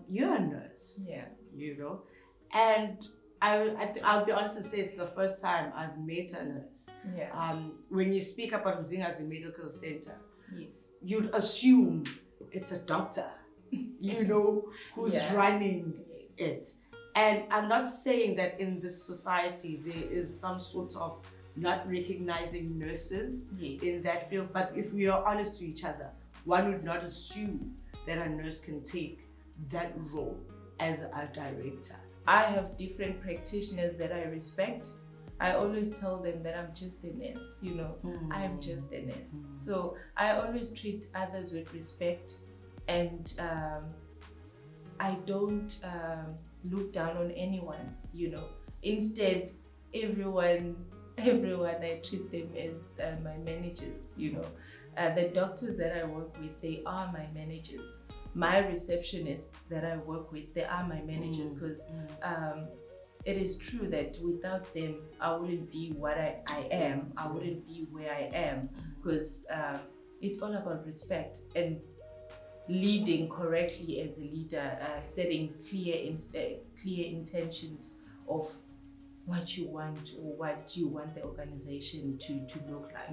You're a nurse, Yeah. and I'll be honest and say it's the first time I've met a nurse. Yeah. When you speak about Mzingazi Medical Center, Yes. you'd assume it's a doctor, who's Yeah. running Yes. it. And I'm not saying that in this society there is some sort of not recognizing nurses Yes. in that field, but if we are honest to each other, one would not assume that a nurse can take that role as a director. I have different practitioners that I respect. I always tell them that I'm just a nurse, I'm just a nurse. So I always treat others with respect, and I don't look down on anyone, Instead, everyone I treat them as my managers, The doctors that I work with, they are my managers. My receptionists that I work with, they are my managers, because it is true that without them, I wouldn't be what I am. I wouldn't be where I am, because it's all about respect and leading correctly as a leader, setting clear intentions of what you want or what you want the organization to look like.